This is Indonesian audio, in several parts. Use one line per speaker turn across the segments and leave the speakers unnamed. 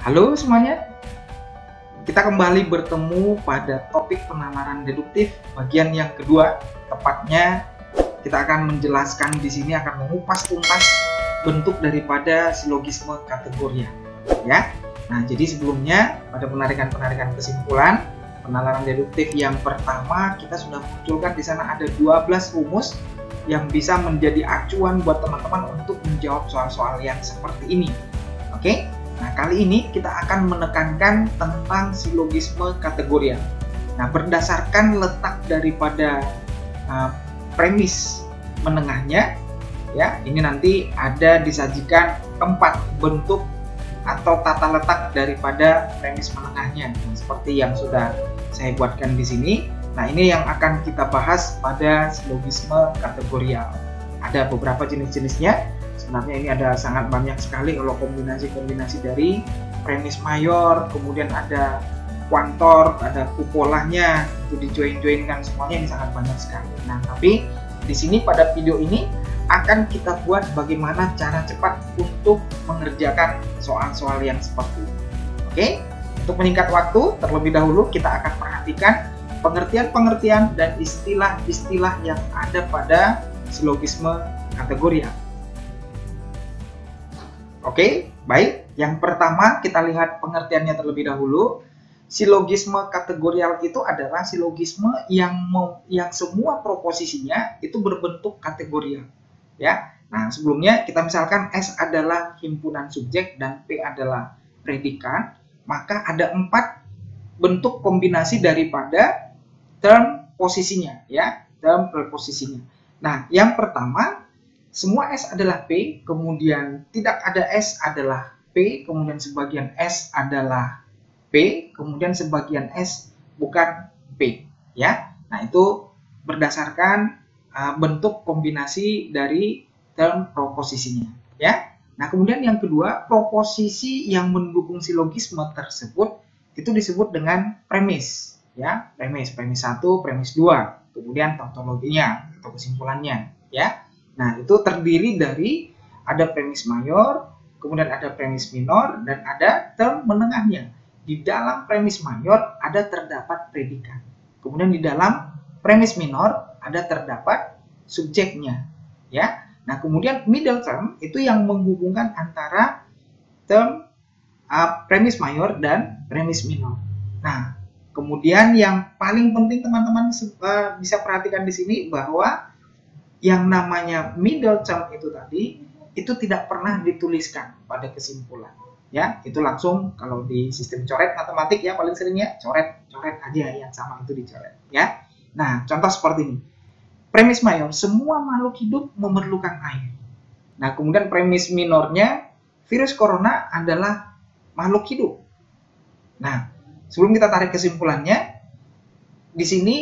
Halo semuanya, kita kembali bertemu pada topik penalaran deduktif bagian yang kedua. Tepatnya kita akan menjelaskan di sini, akan mengupas tuntas bentuk daripada silogisme kategorial. Ya, nah jadi sebelumnya pada penarikan kesimpulan penalaran deduktif yang pertama kita sudah munculkan di sana ada 12 rumus yang bisa menjadi acuan buat teman-teman untuk menjawab soal-soal yang seperti ini. Oke? Nah, kali ini kita akan menekankan tentang silogisme kategorial. Nah, berdasarkan letak daripada premis menengahnya, ya, ini nanti ada disajikan 4 bentuk atau tata letak daripada premis menengahnya, seperti yang sudah saya buatkan di sini. Nah, ini yang akan kita bahas pada silogisme kategorial. Ada beberapa jenis-jenisnya. Sebenarnya ini ada sangat banyak sekali kalau kombinasi-kombinasi dari premis mayor, kemudian ada kuantor, ada kupolanya, itu dijoin-joinkan semuanya, ini sangat banyak sekali. Nah, tapi di sini pada video ini akan kita buat bagaimana cara cepat untuk mengerjakan soal-soal yang seperti ini. Oke, untuk menyingkat waktu, terlebih dahulu kita akan perhatikan pengertian-pengertian dan istilah-istilah yang ada pada silogisme kategorial. Oke, baik. Yang pertama kita lihat pengertiannya terlebih dahulu. Silogisme kategorial itu adalah silogisme yang semua proposisinya itu berbentuk kategorial. Ya. Nah, sebelumnya kita misalkan S adalah himpunan subjek dan P adalah predikat, maka ada 4 bentuk kombinasi daripada term posisinya, ya, term preposisinya. Nah, yang pertama, semua S adalah P, kemudian tidak ada S adalah P, kemudian sebagian S adalah P, kemudian sebagian S bukan P, ya. Nah, itu berdasarkan bentuk kombinasi dari term proposisinya, ya. Nah, kemudian yang kedua, proposisi yang mendukung silogisme tersebut itu disebut dengan premis, ya. Premis 1, premis 2, kemudian tautologinya atau kesimpulannya, ya. Nah, itu terdiri dari ada premis mayor, kemudian ada premis minor, dan ada term menengahnya. Di dalam premis mayor ada terdapat predikat. Kemudian di dalam premis minor ada terdapat subjeknya, ya. Nah, kemudian middle term itu yang menghubungkan antara term premis mayor dan premis minor. Nah, kemudian yang paling penting teman-teman bisa perhatikan di sini bahwa yang namanya middle term itu tadi itu tidak pernah dituliskan pada kesimpulan, ya. Itu langsung kalau di sistem coret matematik ya paling seringnya coret aja yang sama itu dicoret, ya. Nah, contoh seperti ini. Premis mayor, semua makhluk hidup memerlukan air. Nah, kemudian premis minornya, virus corona adalah makhluk hidup. Nah, sebelum kita tarik kesimpulannya, di sini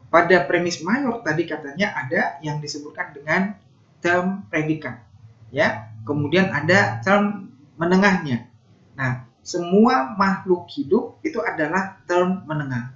pada premis mayor tadi katanya ada yang disebutkan dengan term predikat, ya. Kemudian ada term menengahnya. Nah, semua makhluk hidup itu adalah term menengah.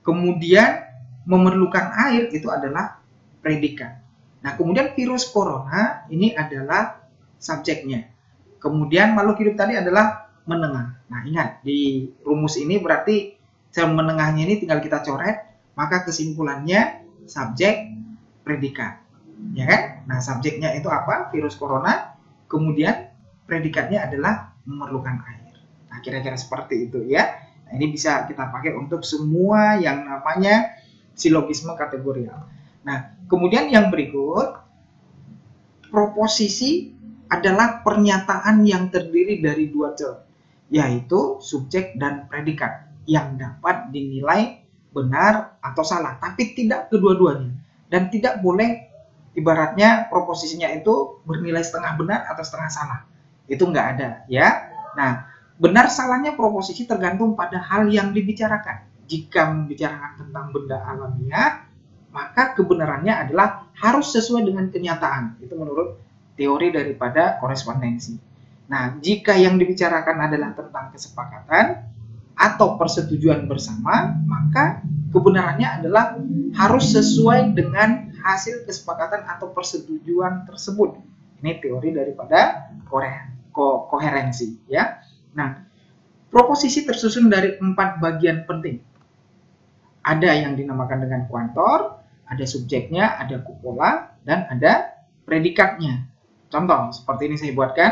Kemudian memerlukan air itu adalah predikat. Nah, kemudian virus corona ini adalah subjeknya. Kemudian makhluk hidup tadi adalah menengah. Nah, ingat di rumus ini berarti term menengahnya ini tinggal kita coret. Maka kesimpulannya subjek predikat, ya kan? Nah, subjeknya itu apa? Virus corona. Kemudian predikatnya adalah memerlukan air. Nah, kira-kira seperti itu, ya. Nah, ini bisa kita pakai untuk semua yang namanya silogisme kategorial. Nah, kemudian yang berikut, proposisi adalah pernyataan yang terdiri dari 2 term, yaitu subjek dan predikat yang dapat dinilai benar atau salah, tapi tidak kedua-duanya, dan tidak boleh ibaratnya proposisinya itu bernilai setengah benar atau setengah salah, itu nggak ada, ya. Nah, benar salahnya proposisi tergantung pada hal yang dibicarakan. Jika membicarakan tentang benda alamiah, maka kebenarannya adalah harus sesuai dengan kenyataan, itu menurut teori daripada korespondensi. Nah, jika yang dibicarakan adalah tentang kesepakatan atau persetujuan bersama, maka kebenarannya adalah harus sesuai dengan hasil kesepakatan atau persetujuan tersebut. Ini teori daripada koherensi, ya. Nah, Proposisi tersusun dari 4 bagian penting. Ada yang dinamakan dengan kuantor, ada subjeknya, ada kupola, dan ada predikatnya. Contoh, seperti ini saya buatkan.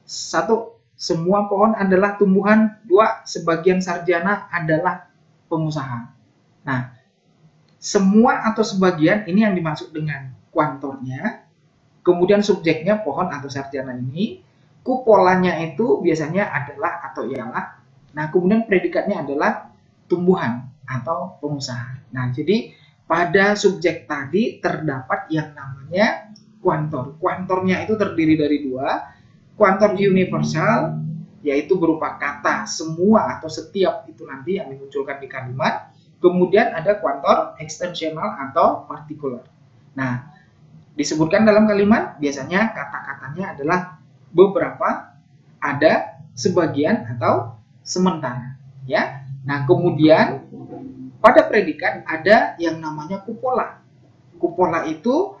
1. Semua pohon adalah tumbuhan. 2. Sebagian sarjana adalah pengusaha. Nah, semua atau sebagian ini yang dimaksud dengan kuantornya. Kemudian subjeknya pohon atau sarjana ini. Kupolanya itu biasanya adalah atau ialah. Nah, kemudian predikatnya adalah tumbuhan atau pengusaha. Nah, jadi pada subjek tadi terdapat yang namanya kuantor. Kuantornya itu terdiri dari 2. Kuantor universal, yaitu berupa kata semua atau setiap itu nanti yang dimunculkan di kalimat. Kemudian ada kuantor ekstensional atau partikular. Nah, disebutkan dalam kalimat biasanya kata-katanya adalah beberapa, ada, sebagian, atau sementara. Ya. Nah, kemudian pada predikat ada yang namanya kupola. Kupola itu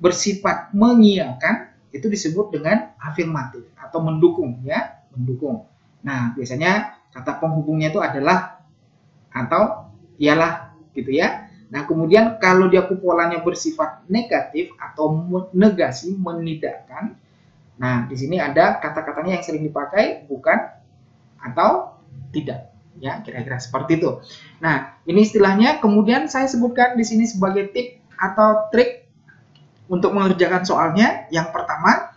bersifat mengiyakan, itu disebut dengan afirmatif atau mendukung, ya, mendukung. Nah, biasanya kata penghubungnya itu adalah atau ialah, gitu ya. Nah, kemudian kalau dia kupolanya bersifat negatif atau negasi, menidakkan. Nah, di sini ada kata-katanya yang sering dipakai bukan atau tidak, ya, kira-kira seperti itu. Nah, ini istilahnya. Kemudian saya sebutkan di sini sebagai tip atau trik untuk mengerjakan soalnya. Yang pertama,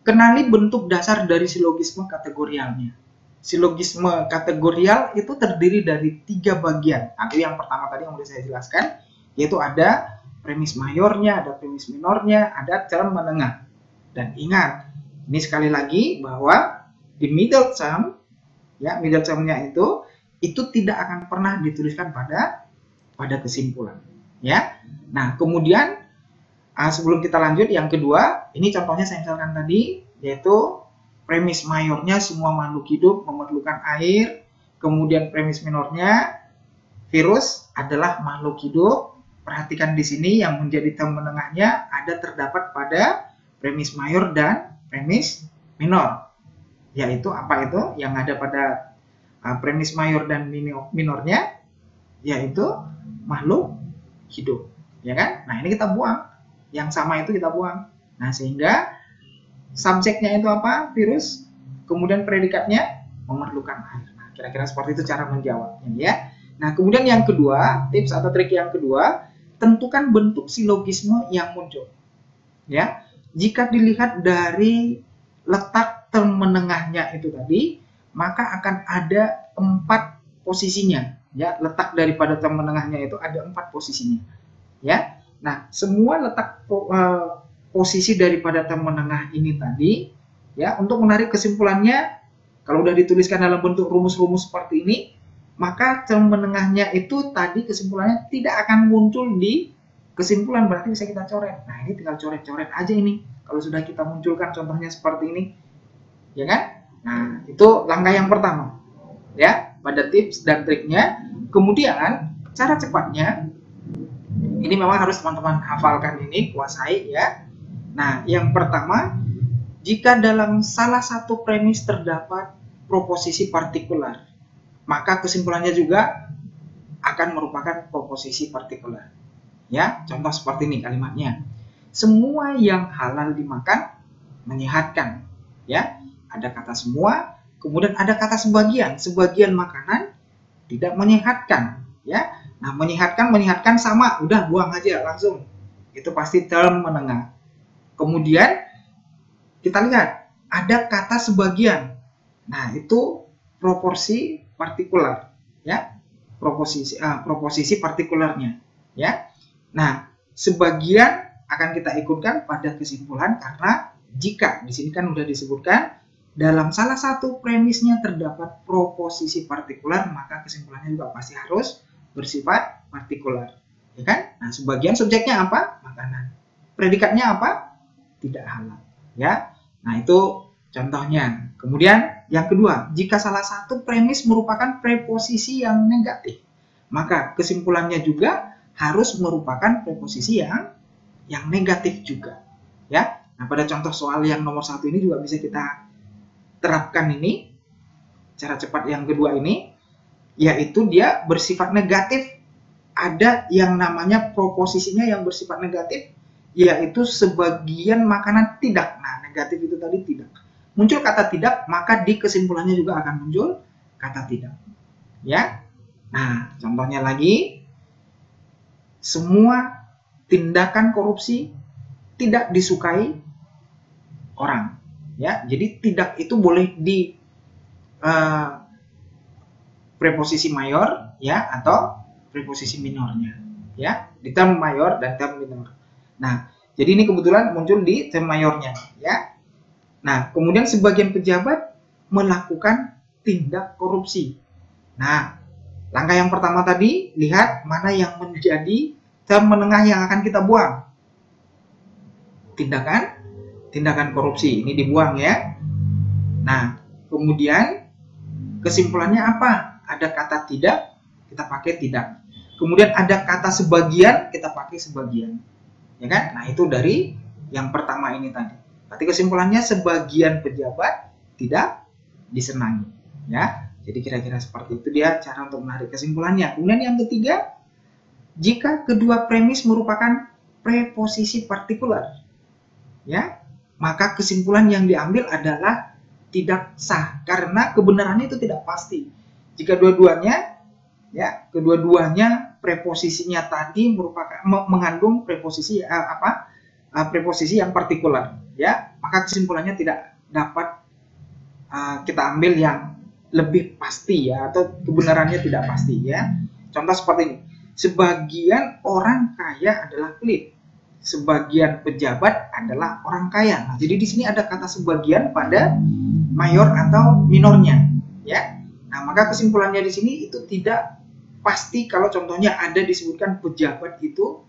kenali bentuk dasar dari silogisme kategorialnya. Silogisme kategorial itu terdiri dari 3 bagian. Nah, yang pertama tadi yang sudah saya jelaskan, yaitu ada premis mayornya, ada premis minornya, ada term menengah. Dan ingat, ini sekali lagi bahwa di middle term, ya, middle term-nya itu tidak akan pernah dituliskan pada kesimpulan, ya. Nah, kemudian sebelum kita lanjut, yang kedua, ini contohnya saya misalkan tadi, yaitu premis mayornya semua makhluk hidup memerlukan air, kemudian premis minornya virus adalah makhluk hidup. Perhatikan di sini yang menjadi term menengahnya ada terdapat pada premis mayor dan premis minor. Yaitu apa itu? Yang ada pada premis mayor dan minornya, yaitu makhluk hidup, ya kan? Nah, ini kita buang. Yang sama itu kita buang. Nah, sehingga subjeknya itu apa? Virus. Kemudian predikatnya memerlukan air. Nah, kira-kira seperti itu cara menjawabnya, ya. Nah, kemudian yang kedua, tips atau trik yang kedua, tentukan bentuk silogisme yang muncul. Ya. Jika dilihat dari letak term menengahnya itu tadi, maka akan ada 4 posisinya. Ya, letak daripada term menengahnya itu ada 4 posisinya. Ya. Nah, semua letak posisi daripada term menengah ini tadi, ya, untuk menarik kesimpulannya, kalau sudah dituliskan dalam bentuk rumus-rumus seperti ini, maka term menengahnya itu tadi kesimpulannya tidak akan muncul di kesimpulan, berarti bisa kita coret. Nah, ini tinggal coret-coret aja ini. Kalau sudah kita munculkan contohnya seperti ini, ya kan? Nah, itu langkah yang pertama, ya, pada tips dan triknya. Kemudian cara cepatnya, ini memang harus teman-teman hafalkan ini, kuasai, ya. Nah, yang pertama, jika dalam salah satu premis terdapat proposisi partikular, maka kesimpulannya juga akan merupakan proposisi partikular. Ya, contoh seperti ini kalimatnya. Semua yang halal dimakan menyehatkan. Ya, ada kata semua, kemudian ada kata sebagian. Sebagian makanan tidak menyehatkan. Ya, nah menyehatkan sama, udah buang aja langsung. Itu pasti term menengah. Kemudian kita lihat ada kata sebagian. Nah, itu proporsi partikular, ya, proposisi partikularnya, ya. Nah, sebagian akan kita ikutkan pada kesimpulan karena jika di sini kan sudah disebutkan dalam salah satu premisnya terdapat proposisi partikular, maka kesimpulannya juga pasti harus bersifat partikular, ya kan? Nah, sebagian subjeknya apa? Makanan. Predikatnya apa? Tidak halal, ya. Nah, itu contohnya. Kemudian yang kedua, jika salah satu premis merupakan preposisi yang negatif, maka kesimpulannya juga harus merupakan preposisi yang negatif juga, ya. Nah, pada contoh soal yang nomor 1 ini juga bisa kita terapkan ini. cara cepat yang kedua ini, yaitu dia bersifat negatif. Ada yang namanya proposisinya yang bersifat negatif, yaitu sebagian makanan tidak. Nah, negatif itu tadi tidak. Muncul kata tidak, maka di kesimpulannya juga akan muncul kata tidak. Ya. Nah, contohnya lagi, semua tindakan korupsi tidak disukai orang. Ya, jadi tidak itu boleh di preposisi mayor ya atau preposisi minornya. Ya, di term mayor dan term minor. Nah, jadi ini kebetulan muncul di term mayornya ya. Nah, kemudian sebagian pejabat melakukan tindak korupsi. Nah, langkah yang pertama tadi, lihat mana yang menjadi term menengah yang akan kita buang. Tindakan korupsi ini dibuang ya. Nah, kemudian kesimpulannya apa? Ada kata tidak, kita pakai tidak. Kemudian ada kata sebagian, kita pakai sebagian. Ya kan? Nah, itu dari yang pertama ini tadi. Berarti kesimpulannya sebagian pejabat tidak disenangi. Ya. Jadi kira-kira seperti itu dia cara untuk menarik kesimpulannya. Kemudian yang ketiga, jika kedua premis merupakan preposisi partikular, ya, maka kesimpulan yang diambil adalah tidak sah karena kebenarannya itu tidak pasti. Jika kedua-duanya preposisinya tadi merupakan mengandung preposisi preposisi yang partikular, ya, maka kesimpulannya tidak dapat kita ambil yang lebih pasti ya, atau kebenarannya tidak pasti ya. Contoh seperti ini, sebagian orang kaya adalah pelit, sebagian pejabat adalah orang kaya. Nah, jadi di sini ada kata sebagian pada mayor atau minornya, ya. Nah, maka kesimpulannya di sini itu tidak pasti kalau contohnya ada disebutkan pejabat itu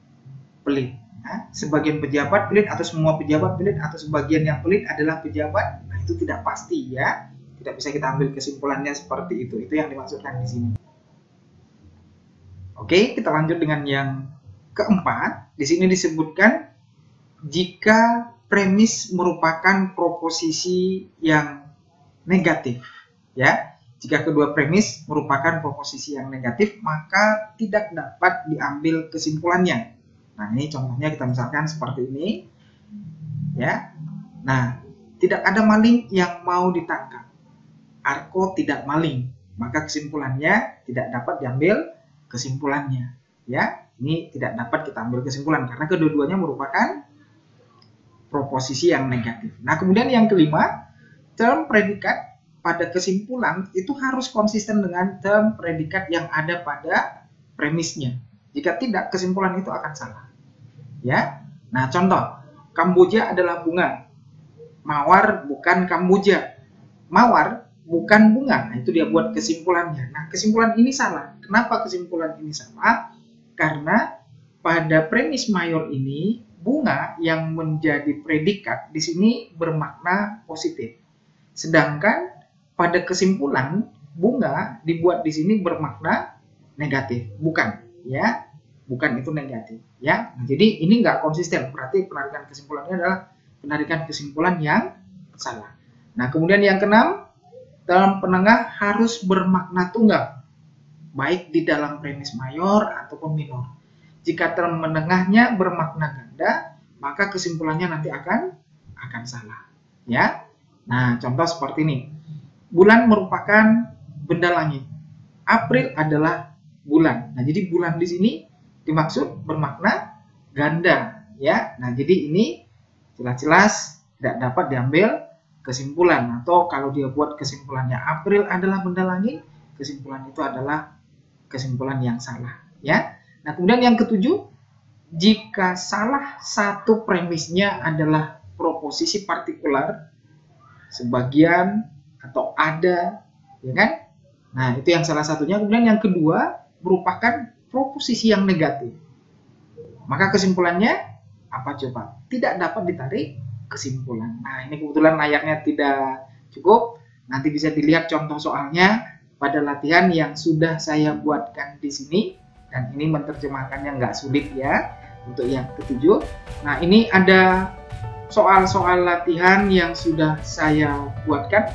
pelit. Nah, sebagian pejabat pelit atau semua pejabat pelit atau sebagian yang pelit adalah pejabat. Nah, itu tidak pasti ya. Tidak bisa kita ambil kesimpulannya seperti itu. Itu yang dimaksudkan di sini. Oke, kita lanjut dengan yang keempat. Di sini disebutkan jika premis merupakan proposisi yang negatif, ya. Jika kedua premis merupakan proposisi yang negatif, maka tidak dapat diambil kesimpulannya. Nah, ini contohnya kita misalkan seperti ini, ya. Nah, tidak ada maling yang mau ditangkap. Arko tidak maling, maka kesimpulannya tidak dapat diambil kesimpulannya, ya. Ini tidak dapat kita ambil kesimpulan karena kedua-duanya merupakan proposisi yang negatif. Nah, kemudian yang kelima, term predikat pada kesimpulan itu harus konsisten dengan term predikat yang ada pada premisnya. Jika tidak, kesimpulan itu akan salah. Ya. Nah, contoh, Kamboja adalah bunga. Mawar bukan Kamboja. Mawar bukan bunga. Nah, itu dia buat kesimpulannya. Nah, kesimpulan ini salah. Kenapa kesimpulan ini salah? Karena pada premis mayor ini bunga yang menjadi predikat di sini bermakna positif. Sedangkan pada kesimpulan bunga dibuat di sini bermakna negatif. Bukan, ya. Bukan itu negatif, ya. Nah, jadi ini nggak konsisten. Berarti penarikan kesimpulannya adalah penarikan kesimpulan yang salah. Nah, kemudian yang keenam, term penengah harus bermakna tunggal, baik di dalam premis mayor ataupun minor. Jika term menengahnya bermakna ganda, maka kesimpulannya nanti akan salah, ya. Nah, contoh seperti ini. Bulan merupakan benda langit. April adalah bulan. Nah, jadi bulan di sini dimaksud bermakna ganda, ya. Nah, jadi ini jelas-jelas tidak dapat diambil kesimpulan, atau kalau dia buat kesimpulannya April adalah benda langit, kesimpulan itu adalah kesimpulan yang salah, ya. Nah, kemudian yang ketujuh, jika salah satu premisnya adalah proposisi partikular, sebagian atau ada, ya kan? Nah, itu yang salah satunya. Kemudian yang kedua merupakan proposisi yang negatif. Maka kesimpulannya apa coba? Tidak dapat ditarik kesimpulan. Nah, ini kebetulan layarnya tidak cukup. Nanti bisa dilihat contoh soalnya pada latihan yang sudah saya buatkan di sini. Dan ini menerjemahkannya nggak sulit ya, untuk yang ketujuh. Nah, ini ada soal-soal latihan yang sudah saya buatkan.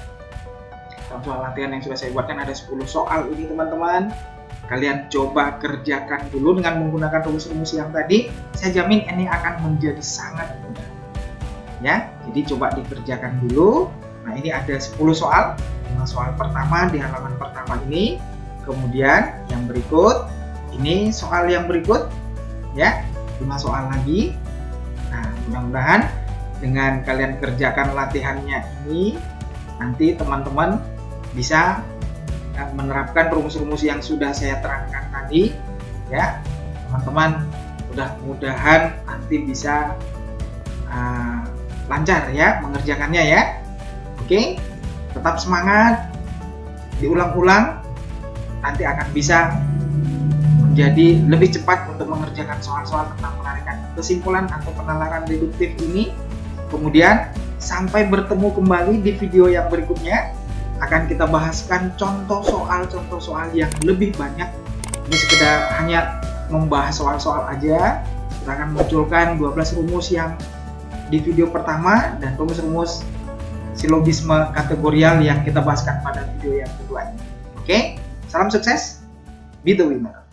Dalam soal latihan yang sudah saya buatkan ada 10 soal ini teman-teman. Kalian coba kerjakan dulu dengan menggunakan rumus-rumus yang tadi. Saya jamin ini akan menjadi sangat mudah. Ya, jadi coba dikerjakan dulu. Nah, ini ada 10 soal. 5 soal pertama di halaman pertama ini. Kemudian yang berikut, ini soal yang berikut. Ya, 5 soal lagi. Nah, mudah-mudahan dengan kalian kerjakan latihannya ini, nanti teman-teman bisa menerapkan rumus-rumus yang sudah saya terangkan tadi. Ya, teman-teman, mudah-mudahan nanti bisa lancar ya mengerjakannya ya. Oke, tetap semangat, diulang-ulang, nanti akan bisa menjadi lebih cepat untuk mengerjakan soal-soal tentang penarikan kesimpulan atau penalaran deduktif ini. Kemudian sampai bertemu kembali di video yang berikutnya, akan kita bahaskan contoh soal yang lebih banyak. Ini sekedar hanya membahas soal-soal aja. Kita akan munculkan 12 rumus yang di video pertama dan rumus-rumus silogisme kategorial yang kita bahaskan pada video yang kedua ini. Oke, salam sukses, be the winner.